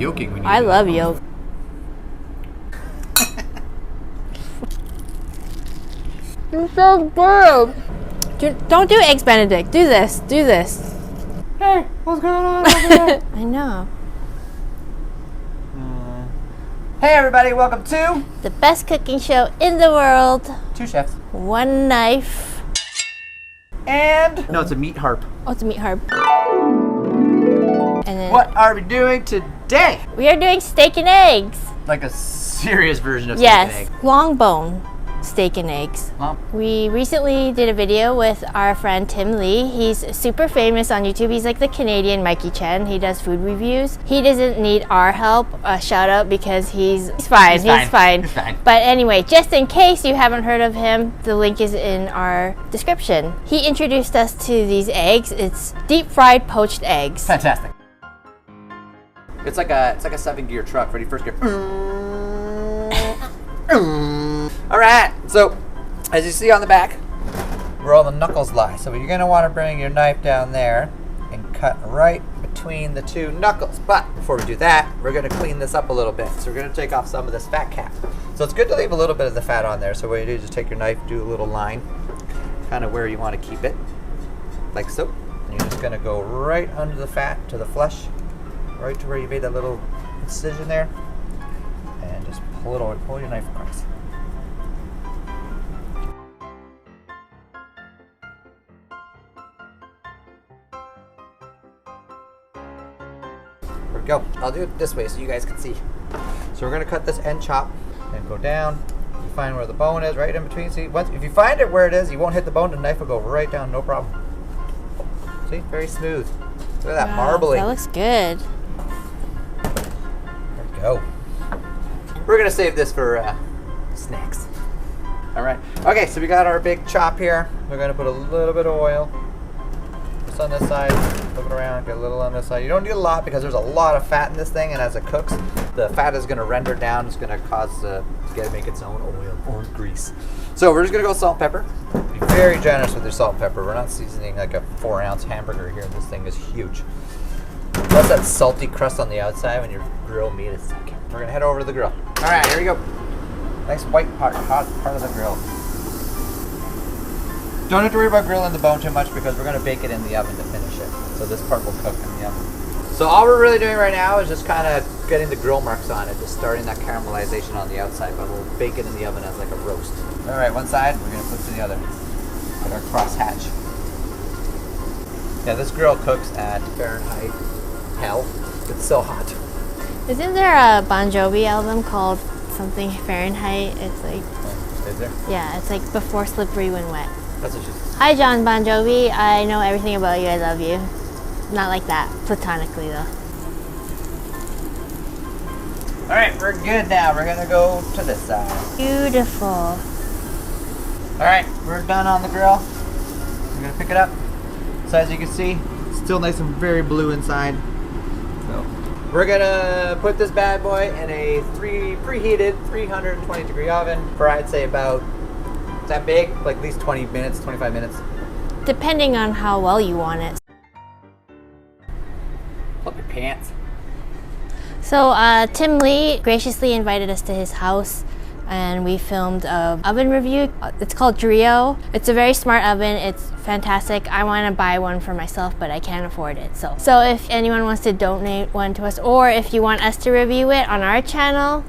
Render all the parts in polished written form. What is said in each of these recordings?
yolking when you I love yolk. It's so good. Don't do eggs Benedict. Do this. Do this. Hey, what's going on over there? I know. Hey everybody, welcome to The best cooking show in the world. 2 chefs. One knife. And no, it's a meat harp. Oh, it's a meat harp. And then What are we doing today? we are doing steak and eggs. Like a serious version of steak and Yes, egg. long bone steak and eggs. Well, We recently did a video with our friend Tim Lee. He's super famous on YouTube. He's like the Canadian Mikey Chen. He does food reviews. He doesn't need our help, a shout out, because he's fine. He's fine. But anyway, just in case you haven't heard of him, the link is in our description. He introduced us to these eggs. It's deep fried poached eggs. fantastic. It's like a 7-gear truck. Ready, first gear. All right, so as you see on the back, where all the knuckles lie. So you're gonna want to bring your knife down there and cut right between the 2 knuckles. But before we do that, we're gonna clean this up a little bit. So we're gonna take off some of this fat cap. So it's good to leave a little bit of the fat on there. So what you do is just take your knife, do a little line, kind of where you want to keep it, like so. And you're just gonna go right under the fat to the flesh, right to where you made that little incision there, and just pull your knife across. There we go. I'll do it this way so you guys can see. So we're gonna cut this end chop and go down. You find where the bone is, right in between. See, if you find it where it is, you won't hit the bone. The knife will go right down, no problem. See, very smooth. Look at that marbling. That looks good. There we go. We're gonna save this for snacks. All right. Okay, so we got our big chop here. We're gonna put a little bit of oil. Just on this side, flip it around, get a little on this side. You don't need a lot because there's a lot of fat in this thing, and as it cooks, the fat is gonna render down. It's gonna cause to make its own oil or grease. So we're just gonna go salt and pepper. Be very generous with your salt and pepper. We're not seasoning like a 4-ounce hamburger here. This thing is huge. Plus that salty crust on the outside when you grill meat is sick. We're gonna head over to the grill. All right, here we go. Nice white part of the grill. Don't have to worry about grilling the bone too much because we're gonna bake it in the oven to finish it. So this part will cook in the oven. So all we're really doing right now is just kind of getting the grill marks on it, just starting that caramelization on the outside, but we'll bake it in the oven as like a roast. All right, one side, we're gonna flip to the other. Get our cross hatch. Yeah, this grill cooks at Fahrenheit hell. It's so hot. Isn't there a Bon Jovi album called something Fahrenheit? It's like, Is there? yeah, it's like Before Slippery When Wet. That's what she's... Hi, John Bon Jovi. I know everything about you. I love you. Not like that, platonically though. All right, we're good now. We're gonna go to this side. Beautiful. All right, we're done on the grill. I'm gonna pick it up. So as you can see, it's still nice and very blue inside. So we're gonna put this bad boy in a preheated 320 degree oven for I'd say about, is that big? Like at least 20 minutes, 25 minutes. Depending on how well you want it. Flip your pants. So Tim Lee graciously invited us to his house and we filmed an oven review. It's called Dreo. It's a very smart oven. It's fantastic. I want to buy one for myself, but I can't afford it. So if anyone wants to donate one to us, or if you want us to review it on our channel,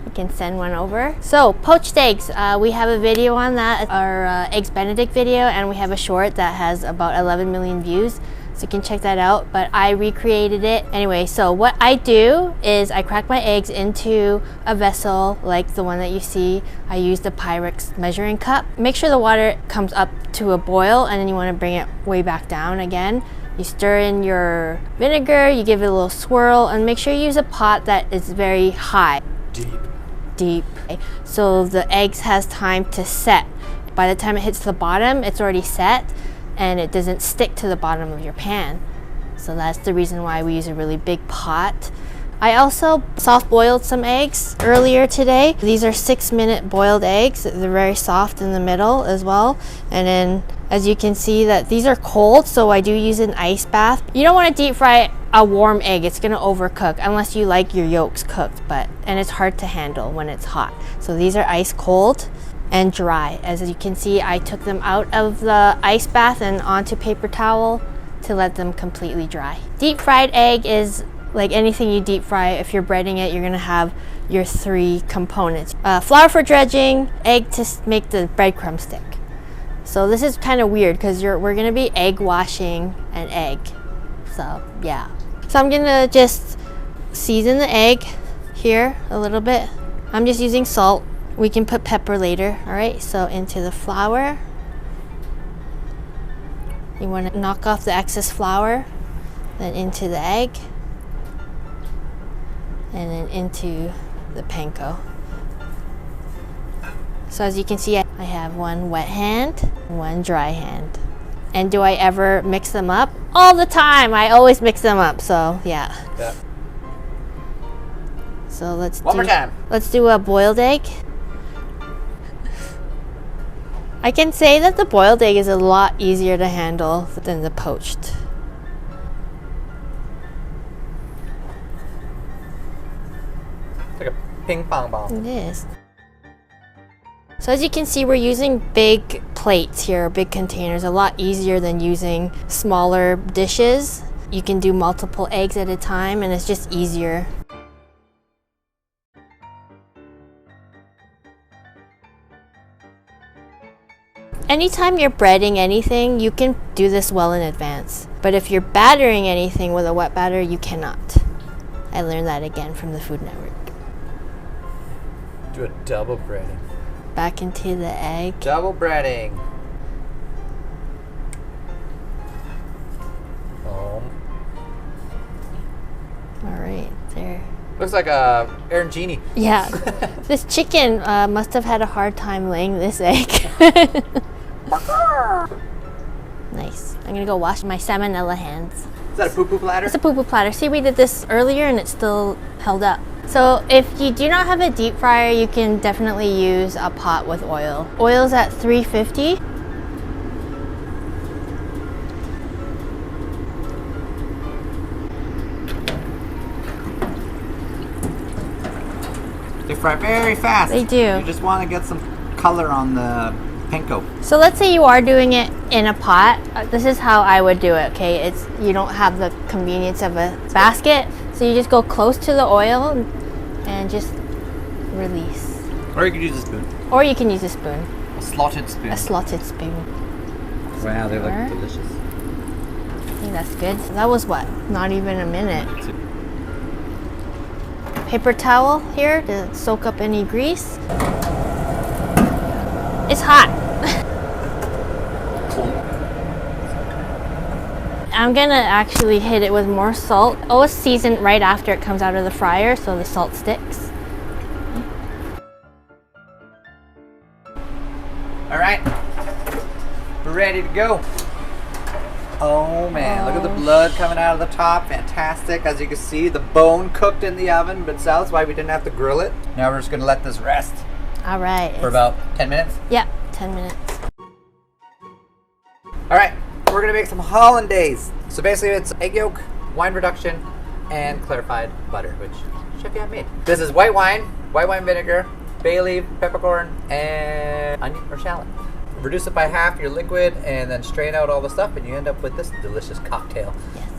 you can send one over. So poached eggs, we have a video on that, our Eggs Benedict video, and we have a short that has about 11 million views. So you can check that out, but I recreated it. Anyway, so what I do is I crack my eggs into a vessel like the one that you see. I use the Pyrex measuring cup. Make sure the water comes up to a boil and then you want to bring it way back down again. You stir in your vinegar, you give it a little swirl, and make sure you use a pot that is very high. Deep. So the eggs has time to set. By the time it hits the bottom, it's already set and it doesn't stick to the bottom of your pan. So that's the reason why we use a really big pot. I also soft boiled some eggs earlier today. These are 6-minute boiled eggs. They're very soft in the middle as well. And then as you can see that these are cold, so I do use an ice bath. You don't want to deep fry a warm egg. It's gonna overcook unless you like your yolks cooked, and it's hard to handle when it's hot. So these are ice cold and dry. As you can see, I took them out of the ice bath and onto paper towel to let them completely dry. Deep fried egg is like anything you deep fry. If you're breading it, you're gonna have your 3 components. Flour for dredging, egg to make the breadcrumb stick. So this is kind of weird because we're gonna be egg washing an egg. So yeah. So I'm gonna just season the egg here a little bit. I'm just using salt. We can put pepper later. All right, so into the flour. You want to knock off the excess flour, then into the egg, and then into the panko. So as you can see, I have one wet hand, one dry hand. And do I ever mix them up? All the time. I always mix them up. So yeah. So let's One more time. Let's do a boiled egg. I can say that the boiled egg is a lot easier to handle than the poached. It's like a ping pong ball. It is. So as you can see, we're using big plates here, big containers, a lot easier than using smaller dishes. You can do multiple eggs at a time and it's just easier. Anytime you're breading anything, you can do this well in advance. But if you're battering anything with a wet batter, you cannot. I learned that again from the Food Network. Do a double breading. Back into the egg. Double breading. Oh. All right, there. Looks like a arancini. Yeah, this chicken must have had a hard time laying this egg. Nice. I'm gonna go wash my salmonella hands. Is that a poo-poo platter? It's a poo-poo platter. See, we did this earlier and it's still held up. So if you do not have a deep fryer, you can definitely use a pot with oil. Oil's at 350. They fry very fast. They do. You just want to get some color on the panko. So let's say you are doing it in a pot. This is how I would do it, okay? You don't have the convenience of a basket, so you just go close to the oil and just release. Or you could use a spoon. Or you can use a spoon. A slotted spoon. A slotted spoon. Wow, they Sure. look delicious. I think that's good. That was what? Not even a minute. Paper towel here to soak up any grease. It's hot. I'm gonna actually hit it with more salt. Always season right after it comes out of the fryer so the salt sticks. All right, we're ready to go. Oh man, look at the blood coming out of the top. Fantastic. As you can see, the bone cooked in the oven, but that's why we didn't have to grill it. Now we're just gonna let this rest All right. for about 10 minutes. Yeah, 10 minutes. All right, we're gonna make some Hollandaise. So basically it's egg yolk, wine reduction, and clarified butter, which Chef Yan made. This is white wine vinegar, bay leaf, peppercorn, and onion or shallot. Reduce it by half your liquid and then strain out all the stuff and you end up with this delicious cocktail. Yes.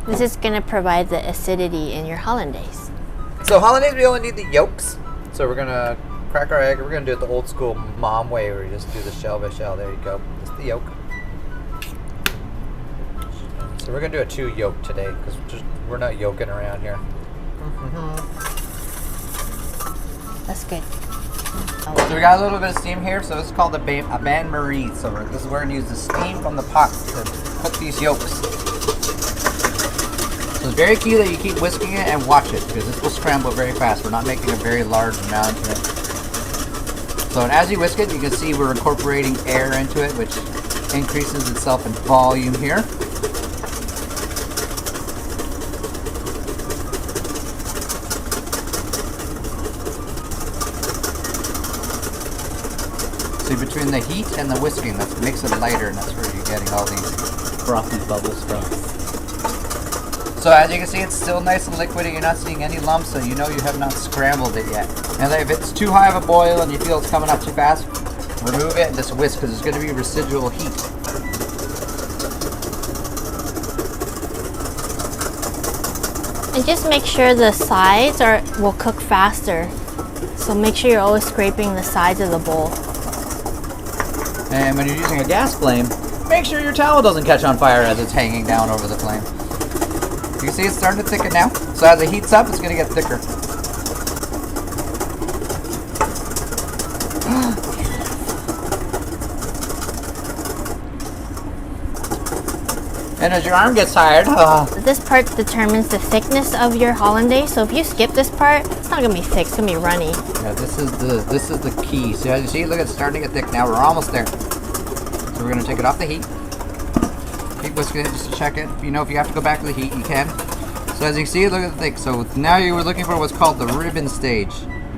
This is gonna provide the acidity in your Hollandaise. So Hollandaise, we only need the yolks. So we're gonna crack our egg. We're gonna do it the old school mom way where you just do the shell by shell. There you go. Just the yolk. So we're gonna do a 2 yolk today because we're not yolking around here. That's good. So we got a little bit of steam here. So this is called a bain-marie. So this is where we're gonna use the steam from the pot to cook these yolks. So it's very key that you keep whisking it and watch it because this will scramble very fast. We're not making a very large amount of it. So and as you whisk it, you can see we're incorporating air into it, which increases itself in volume here. See, between the heat and the whisking, that makes it lighter, and that's where you're getting all these frothy bubbles from. So as you can see, it's still nice and liquidy. You're not seeing any lumps, so you know you have not scrambled it yet. And then if it's too high of a boil and you feel it's coming up too fast, remove it and just whisk because there's going to be residual heat. And just make sure the sides will cook faster. So make sure you're always scraping the sides of the bowl. And when you're using a gas flame, make sure your towel doesn't catch on fire as it's hanging down over the flame. You can see it's starting to thicken now. So as it heats up, it's going to get thicker. And as your arm gets tired, this part determines the thickness of your hollandaise. So if you skip this part, it's not gonna be thick. It's gonna be runny. yeah, this is the key. So as you see, look, it's starting to get thick now. We're almost there. So we're gonna take it off the heat. Keep whisking it just to check it. You know, if you have to go back to the heat, you can. So as you can see, look at the thick. So now you were looking for what's called the ribbon stage.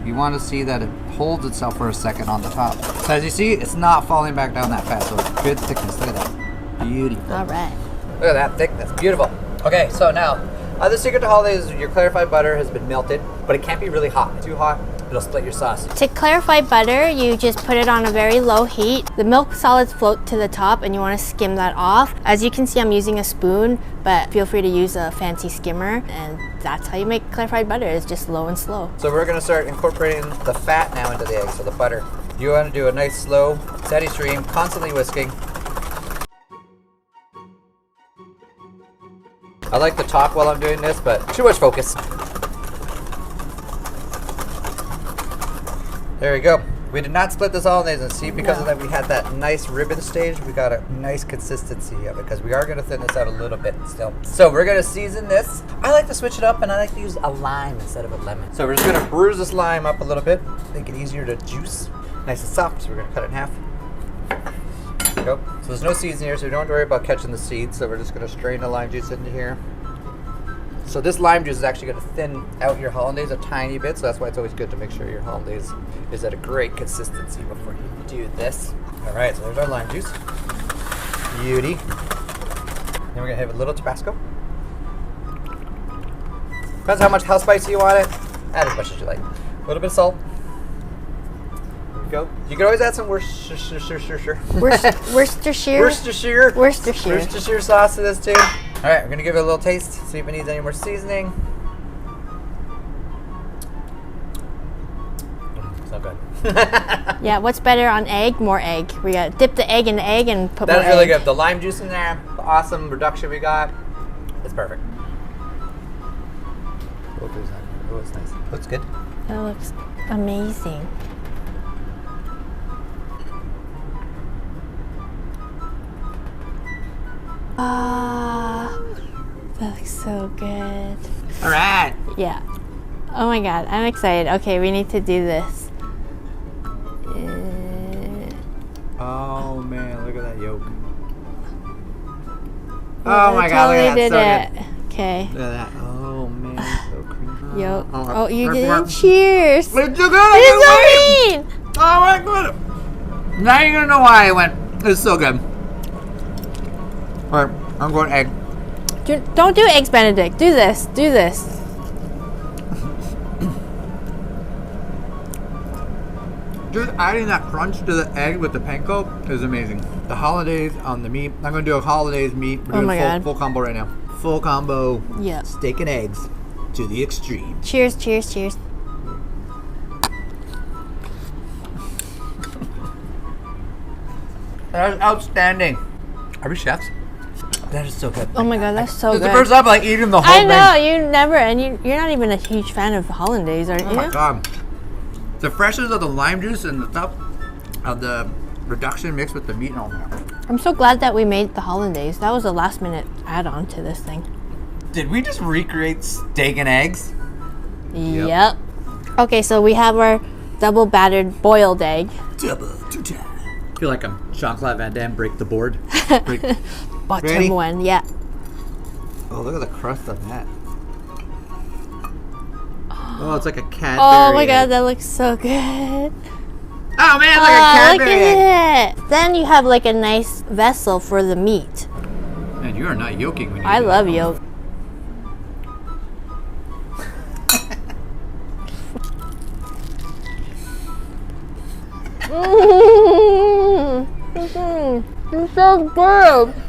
You want to see that it holds itself for a second on the top. So as you see, it's not falling back down that fast. So it's good thickness. Look at that. Beauty. All right. Look at that thickness, beautiful. Okay, so now, the secret to hollandaise is your clarified butter has been melted, but it can't be really hot. Too hot, it'll split your sauce. To clarify butter, you just put it on a very low heat. The milk solids float to the top and you want to skim that off. As you can see, I'm using a spoon, but feel free to use a fancy skimmer. And that's how you make clarified butter, it's just low and slow. So we're gonna start incorporating the fat now into the egg, so the butter. You wanna do a nice slow, steady stream, constantly whisking. I like to talk while I'm doing this, but too much focus. There we go. We did not split this hollandaise, and see, because of that we had that nice ribbon stage. We got a nice consistency of it because we are going to thin this out a little bit still. So we're going to season this. I like to switch it up, and I like to use a lime instead of a lemon. So we're just going to bruise this lime up a little bit, make it easier to juice. Nice and soft, so we're going to cut it in half. There we go. So there's no seeds in here, so we don't have to worry about catching the seeds. So we're just going to strain the lime juice into here. So this lime juice is actually going to thin out your hollandaise a tiny bit, so that's why it's always good to make sure your hollandaise is at a great consistency before you do this. All right, so there's our lime juice. Beauty. Then we're going to have a little Tabasco. Depends how spicy you want it. Add as much as you like. A little bit of salt. There we go. You can always add some Worcestershire sauce to this too. All right, we're gonna give it a little taste, see if it needs any more seasoning. So good. Yeah, what's better on egg? More egg. We got to dip the egg in the egg and put more egg. That's really good. The lime juice in there, the awesome reduction we got. It's perfect. Oh, it's nice. Looks good. That looks amazing. That looks so good. All right. Yeah. Oh my god, I'm excited. Okay, we need to do this. Oh man, look at that yolk. Oh my god, totally look at that. did it. Okay. Look at that. Oh man, so creamy. Yolk. Oh, Oh, you did it. Cheers. It's so good. It's so mean. Oh my god. Now you're gonna know why I went. It's so good. All right, I'm going egg. Don't do eggs, Benedict. Do this. Do this. Just adding that crunch to the egg with the panko is amazing. The hollandaise on the meat. I'm gonna do a hollandaise meat. We're doing full combo right now. Full combo. Yeah. Steak and eggs to the extreme. Cheers, cheers, cheers. That is outstanding. Are we chefs? That is so good. Oh my god, that's so good. It's the first time I eating the whole I thing. know, you never, and you're not even a huge fan of hollandaise, aren't you? Oh my god. The freshness of the lime juice and the stuff of the reduction mixed with the meat and all that. I'm so glad that we made the hollandaise. That was a last minute add-on to this thing. Did we just recreate steak and eggs? Yep. Okay, so we have our double battered boiled egg. Double two time. I feel like I'm Jean-Claude Van Damme, break the board. Bottom Ready? one, yeah. Oh, look at the crust on that. Oh, it's like a Cadbury. Oh my god, that looks so good. Oh man, it's like a Cadbury look egg. at it. Then you have like a nice vessel for the meat. Man, you are not yolking when you I do love that. yolk. It's so good.